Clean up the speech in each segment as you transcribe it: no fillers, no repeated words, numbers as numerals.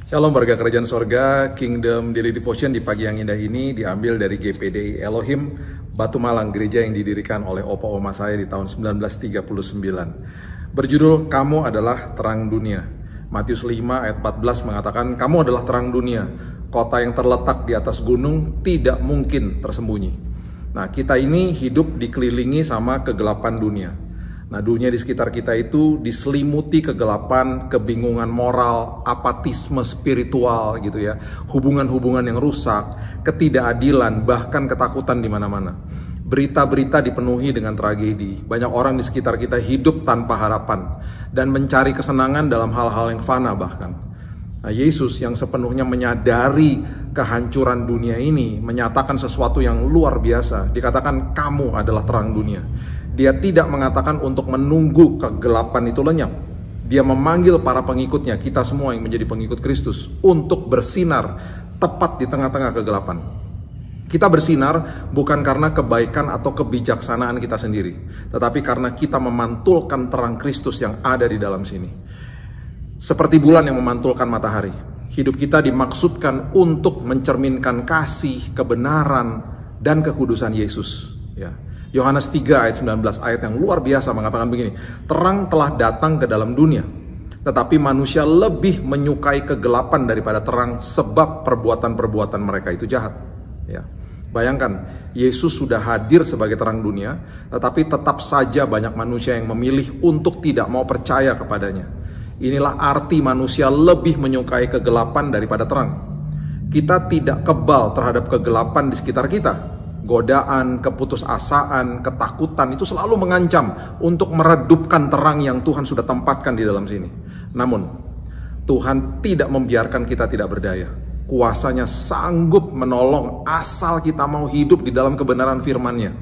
Shalom warga kerajaan sorga, Kingdom Daily Devotion di pagi yang indah ini diambil dari GPDI Elohim, Batu Malang, gereja yang didirikan oleh opa oma saya di tahun 1939. Berjudul, Kamu adalah Terang Dunia. Matius 5 ayat 14 mengatakan, kamu adalah terang dunia, kota yang terletak di atas gunung tidak mungkin tersembunyi. Nah, kita ini hidup dikelilingi sama kegelapan dunia. Nah, dunia di sekitar kita itu diselimuti kegelapan, kebingungan moral, apatisme spiritual gitu ya, hubungan-hubungan yang rusak, ketidakadilan, bahkan ketakutan di mana-mana. Berita-berita dipenuhi dengan tragedi. Banyak orang di sekitar kita hidup tanpa harapan dan mencari kesenangan dalam hal-hal yang fana bahkan. Nah, Yesus yang sepenuhnya menyadari kehancuran dunia ini menyatakan sesuatu yang luar biasa. Dikatakan kamu adalah terang dunia. Dia tidak mengatakan untuk menunggu kegelapan itu lenyap. Dia memanggil para pengikutnya, kita semua yang menjadi pengikut Kristus, untuk bersinar tepat di tengah-tengah kegelapan. Kita bersinar bukan karena kebaikan atau kebijaksanaan kita sendiri, tetapi karena kita memantulkan terang Kristus yang ada di dalam sini. Seperti bulan yang memantulkan matahari, hidup kita dimaksudkan untuk mencerminkan kasih, kebenaran, dan kekudusan Yesus. Ya. Yohanes 3 ayat 19, ayat yang luar biasa mengatakan begini, terang telah datang ke dalam dunia, tetapi manusia lebih menyukai kegelapan daripada terang sebab perbuatan-perbuatan mereka itu jahat. Ya. Bayangkan, Yesus sudah hadir sebagai terang dunia, tetapi tetap saja banyak manusia yang memilih untuk tidak mau percaya kepadanya. Inilah arti manusia lebih menyukai kegelapan daripada terang. Kita tidak kebal terhadap kegelapan di sekitar kita. Godaan, keputusasaan, ketakutan itu selalu mengancam untuk meredupkan terang yang Tuhan sudah tempatkan di dalam sini. Namun, Tuhan tidak membiarkan kita tidak berdaya. Kuasanya sanggup menolong asal kita mau hidup di dalam kebenaran firman-Nya.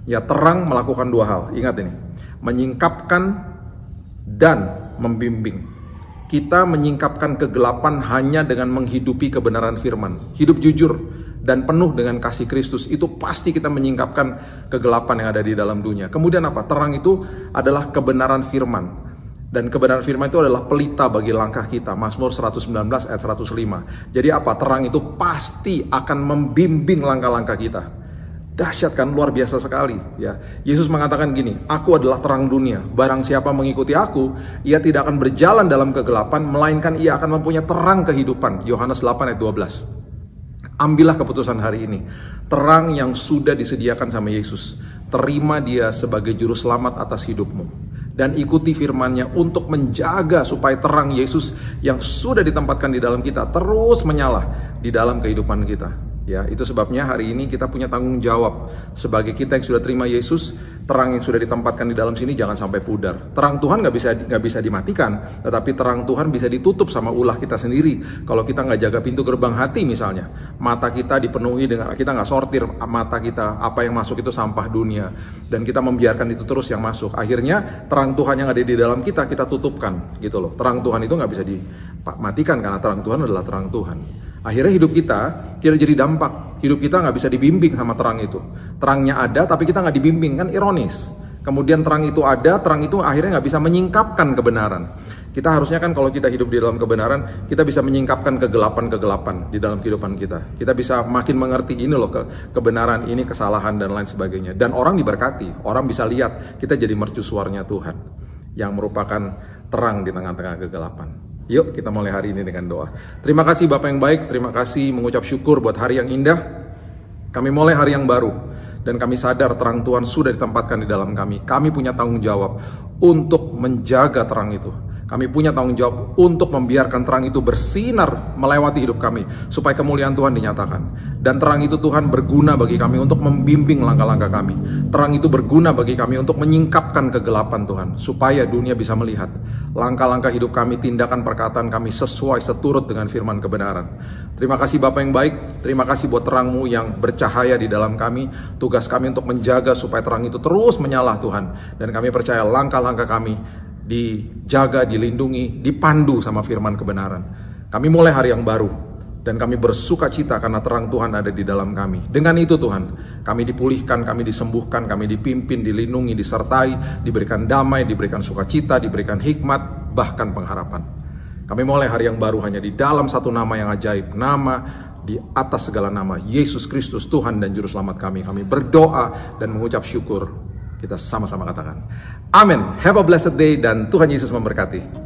Ya, terang melakukan dua hal. Ingat ini, menyingkapkan dan membimbing. Kita menyingkapkan kegelapan hanya dengan menghidupi kebenaran firman. Hidup jujur dan penuh dengan kasih Kristus, itu pasti kita menyingkapkan kegelapan yang ada di dalam dunia. Kemudian apa? Terang itu adalah kebenaran firman. Dan kebenaran firman itu adalah pelita bagi langkah kita. Mazmur 119 ayat 105. Jadi apa? Terang itu pasti akan membimbing langkah-langkah kita. Dahsyat kan? Luar biasa sekali. Ya, Yesus mengatakan gini, aku adalah terang dunia. Barang siapa mengikuti aku, ia tidak akan berjalan dalam kegelapan, melainkan ia akan mempunyai terang kehidupan. Yohanes 8 ayat 12. Ambillah keputusan hari ini. Terang yang sudah disediakan sama Yesus. Terima dia sebagai juru selamat atas hidupmu. Dan ikuti firman-Nya untuk menjaga supaya terang Yesus yang sudah ditempatkan di dalam kita terus menyala di dalam kehidupan kita. Ya, itu sebabnya hari ini kita punya tanggung jawab sebagai kita yang sudah terima Yesus. Terang yang sudah ditempatkan di dalam sini jangan sampai pudar. Terang Tuhan nggak bisa dimatikan, tetapi terang Tuhan bisa ditutup sama ulah kita sendiri. Kalau kita nggak jaga pintu gerbang hati misalnya, mata kita dipenuhi dengan, kita nggak sortir mata kita, apa yang masuk itu sampah dunia, dan kita membiarkan itu terus yang masuk. Akhirnya terang Tuhan yang ada di dalam kita tutupkan, gitu loh. Terang Tuhan itu nggak bisa dimatikan karena terang Tuhan adalah terang Tuhan. Akhirnya hidup kita tidak jadi dampak. Hidup kita nggak bisa dibimbing sama terang itu. Terangnya ada, tapi kita nggak dibimbing, kan ironis. Kemudian terang itu ada, terang itu akhirnya nggak bisa menyingkapkan kebenaran. Kita harusnya kan kalau kita hidup di dalam kebenaran, kita bisa menyingkapkan kegelapan-kegelapan di dalam kehidupan kita. Kita bisa makin mengerti ini loh, kebenaran ini, kesalahan, dan lain sebagainya. Dan orang diberkati, orang bisa lihat kita jadi mercusuarnya Tuhan, yang merupakan terang di tengah-tengah kegelapan. Yuk kita mulai hari ini dengan doa. Terima kasih Bapak yang baik, terima kasih mengucap syukur buat hari yang indah. Kami mulai hari yang baru, dan kami sadar terang Tuhan sudah ditempatkan di dalam kami. Kami punya tanggung jawab untuk menjaga terang itu. Kami punya tanggung jawab untuk membiarkan terang itu bersinar melewati hidup kami, supaya kemuliaan Tuhan dinyatakan. Dan terang itu Tuhan berguna bagi kami untuk membimbing langkah-langkah kami. Terang itu berguna bagi kami untuk menyingkapkan kegelapan Tuhan, supaya dunia bisa melihat langkah-langkah hidup kami, tindakan perkataan kami sesuai seturut dengan firman kebenaran. Terima kasih Bapak yang baik, terima kasih buat terang-Mu yang bercahaya di dalam kami. Tugas kami untuk menjaga supaya terang itu terus menyala Tuhan. Dan kami percaya langkah-langkah kami dijaga, dilindungi, dipandu sama firman kebenaran. Kami mulai hari yang baru, dan kami bersuka cita karena terang Tuhan ada di dalam kami. Dengan itu Tuhan, kami dipulihkan, kami disembuhkan, kami dipimpin, dilindungi, disertai, diberikan damai, diberikan sukacita, diberikan hikmat, bahkan pengharapan. Kami mulai hari yang baru hanya di dalam satu nama yang ajaib, nama di atas segala nama, Yesus Kristus, Tuhan dan Juru Selamat kami. Kami berdoa dan mengucap syukur. Kita sama-sama katakan, amin. Have a blessed day dan Tuhan Yesus memberkati.